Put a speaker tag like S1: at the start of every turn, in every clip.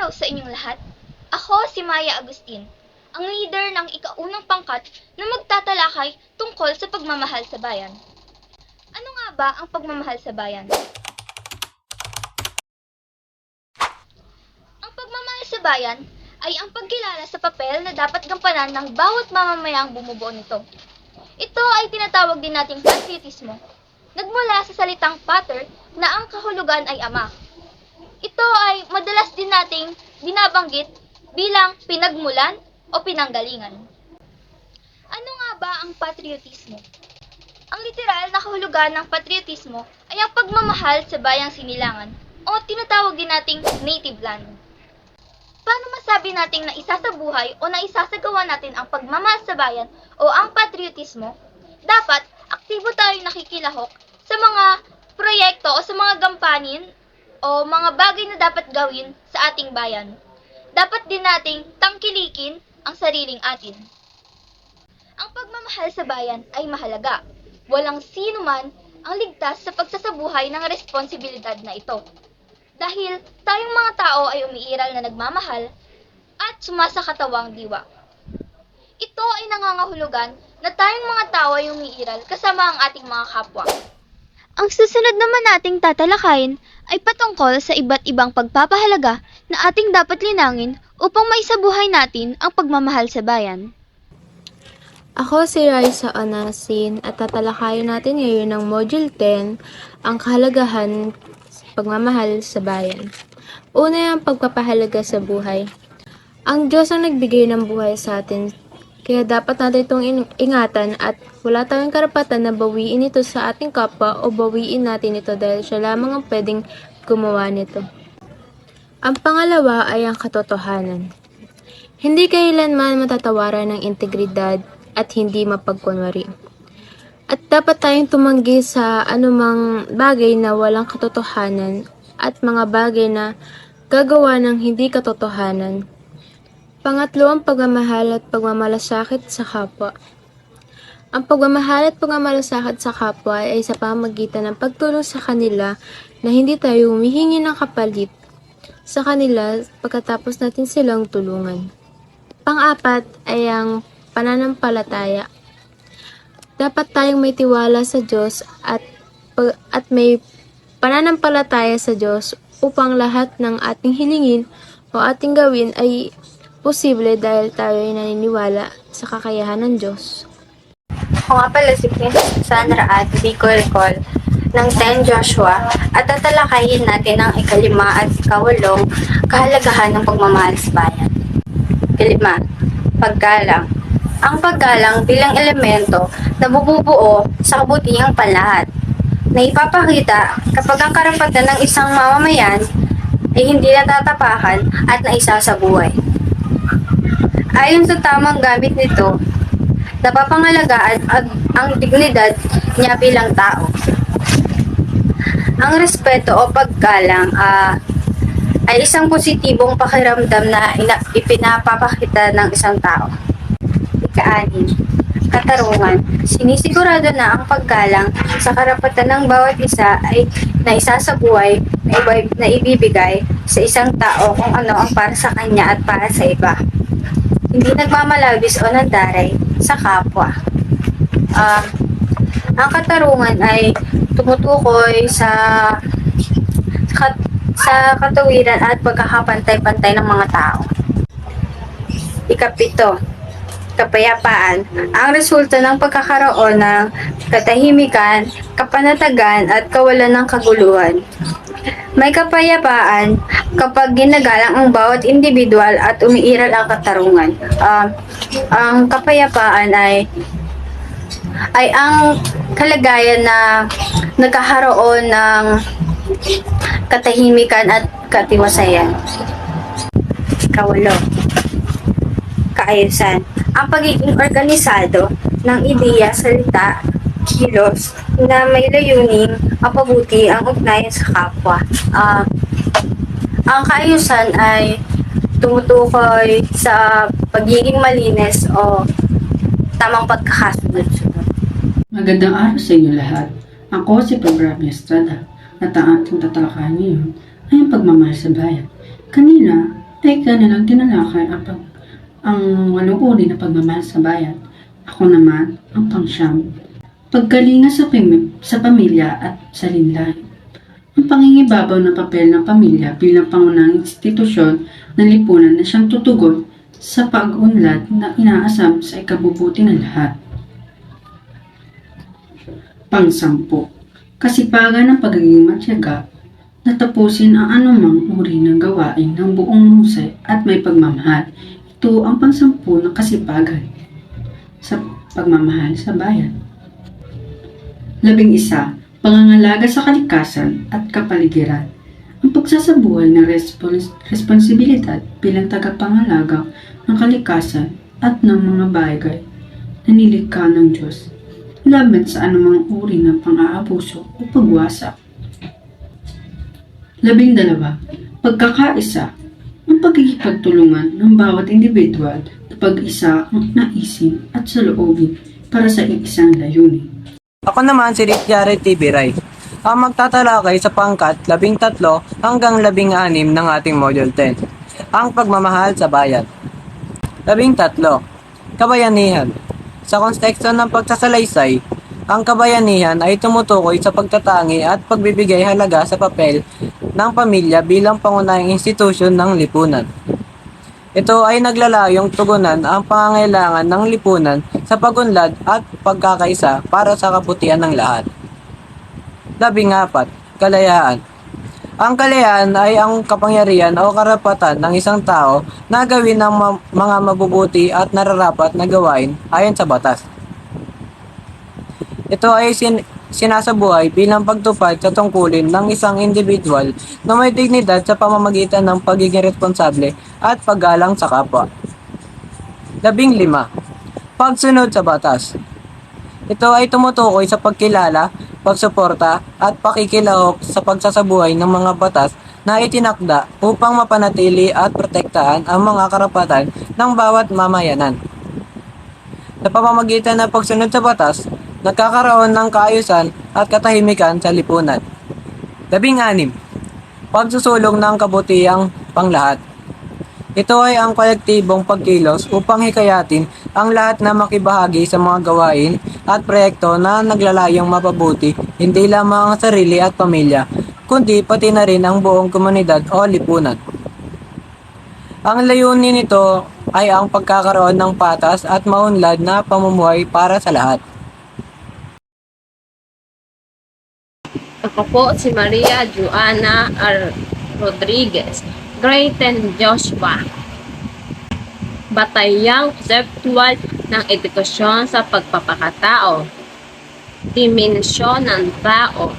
S1: araw sa inyong lahat. Ako si Maya Agustin, ang leader ng ikaunang pangkat na magtatalakay tungkol sa pagmamahal sa bayan. Ano nga ba ang pagmamahal sa bayan? Ang pagmamahal sa bayan ay ang pagkilala sa papel na dapat gampanan ng bawat mamamayang bumubuo nito. Ito ay tinatawag din nating patriotismo, nagmula sa salitang pater na ang kahulugan ay ama. Ito ay madalas din nating binabanggit bilang pinagmulan o pinanggalingan. Ano nga ba ang patriotismo? Ang literal na kahulugan ng patriotismo ay ang pagmamahal sa bayang sinilangan o tinatawag din nating native land. Paano masabi nating na isa sa buhay o na isasagawa natin ang pagmamahal sa bayan o ang patriotismo? Dapat aktibo tayong nakikilahok sa mga proyekto o sa mga gampanin o mga bagay na dapat gawin sa ating bayan. Dapat din nating tangkilikin ang sariling atin. Ang pagmamahal sa bayan ay mahalaga. Walang sino man ang ligtas sa pagsasabuhay ng responsibilidad na ito. Dahil tayong mga tao ay umiiral na nagmamahal at sumasakatawang diwa. Ito ay nangangahulugan na tayong mga tao ay umiiral kasama ang ating mga kapwa. Ang susunod naman nating tatalakayin ay patungkol sa iba't ibang pagpapahalaga na ating dapat linangin upang maisabuhay natin ang pagmamahal sa bayan.
S2: Ako si Raisa Onasin at tatalakayin natin ngayon ng Module 10, ang kahalagahan sa pagmamahal sa bayan. Una ang pagpapahalaga sa buhay. Ang Diyos ang nagbigay ng buhay sa atin, kaya dapat natin itong ingatan at wala tayong karapatan na bawiin ito sa ating kapwa o bawiin natin ito dahil siya lamang ang pwedeng gumawa nito. Ang pangalawa ay ang katotohanan. Hindi kailanman matatawaran ng integridad at hindi mapagkunwari. At dapat tayong tumanggi sa anumang bagay na walang katotohanan at mga bagay na gagawa ng hindi katotohanan. Pangatlo ang pagmamahal at pagmamalasakit sa kapwa. Ang pagmamahal at pagmamalasakit sa kapwa ay sa pamamagitan ng pagtulong sa kanila na hindi tayo humihingi ng kapalit sa kanila pagkatapos natin silang tulungan. Pang-apat ay ang pananampalataya. Dapat tayong may tiwala sa Diyos at may pananampalataya sa Diyos upang lahat ng ating hilingin o ating gawin ay posible dahil tayo ay naniniwala sa kakayahan ng Diyos.
S3: Ako nga pala si Princess Sandra at Bicol Call ng 10 Joshua at tatalakayin natin ang ikalima at ikawalong kahalagahan ng pagmamahal sa bayan. Ikalima, paggalang. Ang paggalang bilang elemento na bububuo sa kabutihang panlahat na ipapakita kapag ang karapatan ng isang mamamayan ay hindi natatapakan at naisasabuhay. Ayon sa tamang gamit nito, napapangalagaan ang dignidad niya bilang tao. Ang respeto o paggalang ay isang positibong pakiramdam na ipinapapakita ng isang tao. Ika-anim, katarungan. Sinisigurado na ang paggalang sa karapatan ng bawat isa ay naisasabuhay na ibibigay sa isang tao kung ano ang para sa kanya at para sa iba. Hindi nagmamalabis o nandaray sa kapwa. Ang katarungan ay tumutukoy sa katawiran at pagkakapantay-pantay ng mga tao. Ikapito, kapayapaan. Ang resulta ng pagkakaroon ng katahimikan, kapanatagan at kawalan ng kaguluhan. May kapayapaan kapag ginagalang ang bawat individual at umiiral ang katarungan. Ang kapayapaan ay ang kalagayan na nagkakaroon ng katahimikan at katiwasayan. Ikawalo, kaayusan. Ang pagiging organisado ng ideya, salita, kilos na may layuning mapabuti ang ugnayan sa kapwa. Ang kaayusan ay tumutukoy sa pagiging malinis o tamang pagkakasunod-sunod.
S4: Magandang araw sa inyo lahat. Ako si Pabrami Estrada at ang ating tatalakayan ngayon ay ang pagmamahal sa bayan. Kanina ay kanilang tinalakay ang walong uri na pagmamahal sa bayan. Ako naman ang pangsyam. Pagkalinga sa pamilya at sa linlahi. Ang pangingibabaw na papel ng pamilya bilang pangunahing institusyon ng lipunan na siyang tutugon sa pag-unlad na inaasam sa ikabubuti ng lahat. Pang-10. Kasipagan ng pagiging matyaga na tapusin ang anumang uri ng gawain ng buong husay at may pagmamahal. Ito ang pang-10 na kasipagan sa pagmamahal sa bayan. 11. Pangangalaga sa kalikasan at kapaligiran. Ang pagsasabuhay ng responsibilidad bilang tagapangalaga ng kalikasan at ng mga bagay na nilikha ng Diyos laban sa anumang uri ng pang-aabuso o pagwasak. 12. Pagkakaisa. Ang pagkikipagtulungan ng bawat individual na pag-isa ang naisin at saloobin para sa isang layunin.
S5: Ako naman si Rick Jared TV Rai, ang magtatalakay sa pangkat 13 hanggang 16 ng ating Module 10, ang pagmamahal sa bayan. 13. Kabayanihan. Sa konteksto ng pagsasalaysay, ang kabayanihan ay tumutukoy sa pagtatangi at pagbibigay halaga sa papel ng pamilya bilang pangunahing institusyon ng lipunan. Ito ay naglalayong tugunan ang pangangailangan ng lipunan sa pagunlad at pagkakaisa para sa kabutihan ng lahat. 14. Kalayaan. Ang kalayaan ay ang kapangyarihan o karapatan ng isang tao na gawin ang mga mabubuti at nararapat na gawain ayon sa batas. Ito ay sinasabuhay bilang pagtupad sa tungkulin ng isang individual na may dignidad sa pamamagitan ng pagiging responsable at paggalang sa kapwa. 15. Pagsunod sa batas. Ito ay tumutukoy sa pagkilala, pagsuporta at pakikilahok sa pagsasabuhay ng mga batas na itinakda upang mapanatili at protektahan ang mga karapatan ng bawat mamayanan. Sa pamamagitan ng pagsunod sa batas, nagkakaroon ng kaayusan at katahimikan sa lipunan. 16. Pagsusulong ng kabutihang panglahat. Ito ay ang kolektibong pagkilos upang hikayatin ang lahat na makibahagi sa mga gawain at proyekto na naglalayong mapabuti hindi lamang ang sarili at pamilya, kundi pati na rin ang buong komunidad o lipunan. Ang layunin nito ay ang pagkakaroon ng patas at maunlad na pamumuhay para sa lahat.
S6: Ako po si Maria Joanna R. Rodriguez, Grade 10 Joshua. Batayang konseptual ng edukasyon sa pagpapakatao. Dimensyon ng tao.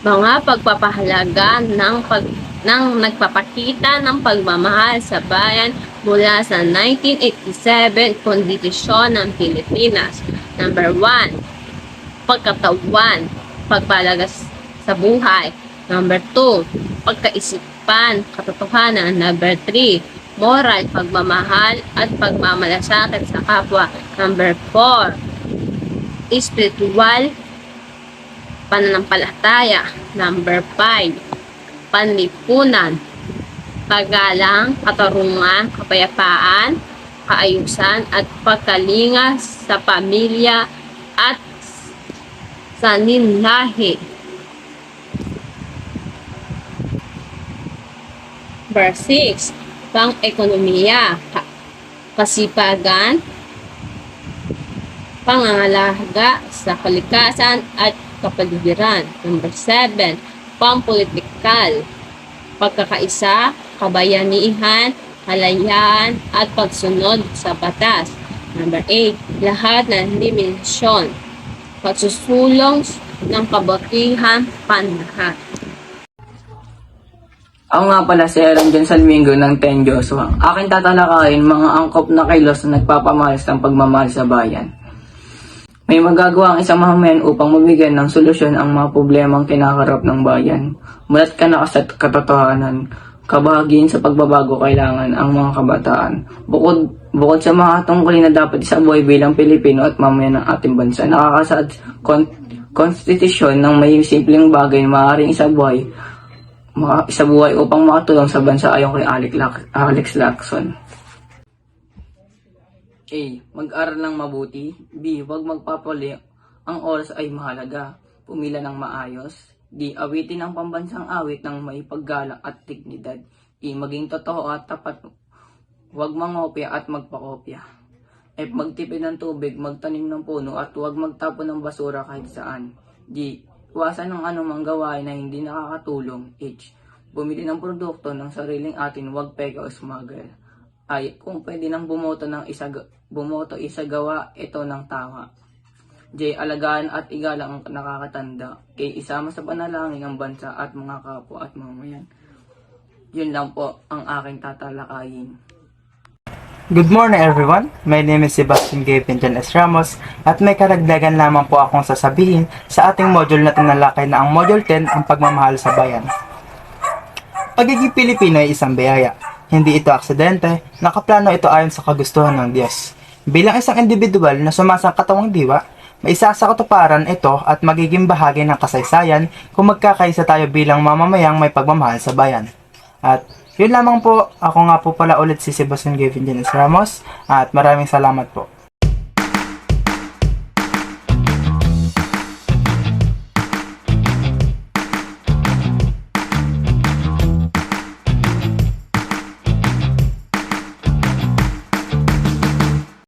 S6: Mga pagpapahalaga ng nagpapakita ng pagmamahal sa bayan mula sa 1987 Konstitusyon ng Pilipinas. Number 1. Pagkatawan, pagpalagas sa buhay. Number 2. Pagkaisipan, katotohanan. Number 3. Moral, pagmamahal at pagmamalasakit sa kapwa. Number 4. Spiritual, pananampalataya. Number 5. Panlipunan, paggalang, katarungan, kapayapaan, kaayusan at pagkalinga sa pamilya at sa linlahi. Verse 6. Pang-ekonomiya, kasipagan, pangangalaga sa kalikasan at kapaligiran. Number 7. Pang-politikal, pagkakaisa, kabayanihan, kalayaan at pagsunod sa batas. Number 8. Lahat ng dimensyon, pagsusulong ng kabutihan panlahat.
S5: Ako nga pala si Aaron John Salmingo ng 10 Joshua. Aking tatalakayin mga angkop na kilos na nagpapamalas ng pagmamahal sa bayan. May magagawa ang isang mamamayan upang mabigyan ng solusyon ang mga problemang kinakarap ng bayan. Mulat ka na sa katotohanan, kabahagian sa pagbabago kailangan ang mga kabataan. Bukod sa mga tungkulin na dapat isabuhay bilang Pilipino at mamayan ng ating bansa, nakakasaad konstitusyon ng may simpleng bagay na maaaring isabuhay
S7: isabuhay upang makatulong sa bansa ayon kay Alex Lacson. A. Mag-aral ng mabuti. B. Huwag magpapali. Ang oras ay mahalaga. Pumila ng maayos. D. Awitin ang pambansang awit ng may paggalang at dignidad. E. Maging totoo at tapat. Huwag mangopya at magpakopya. F. Magtipid ng tubig, magtanim ng puno at huwag magtapon ng basura kahit saan. G. Iwasan ng anumang gawain na hindi nakakatulong. H. Bumili ng produkto ng sariling atin, huwag peke o smuggle. I. Kung pwede nang bumoto isagawa ito ng tama. J. Alagaan at igalang ang nakakatanda. K. Isama sa panalangin ang bansa at mga kapwa at mamayan. Yun lang po ang aking tatalakayin.
S8: Good morning everyone, my name is Sebastian Gavin Jan S. Ramos at may karagdagan lamang po akong sasabihin sa ating module na tinalakay na ang Module 10, ang pagmamahal sa bayan. Pagiging Pilipino ay isang biyaya. Hindi ito aksidente, nakaplano ito ayon sa kagustuhan ng Diyos. Bilang isang individual na sumasangkatawang diwa, may isa sa katuparan ito at magiging bahagi ng kasaysayan kung magkakaisa tayo bilang mamamayang may pagmamahal sa bayan. At yun lamang po, ako nga po pala ulit si Sebastian Gavin Jan S. Ramos at maraming salamat po.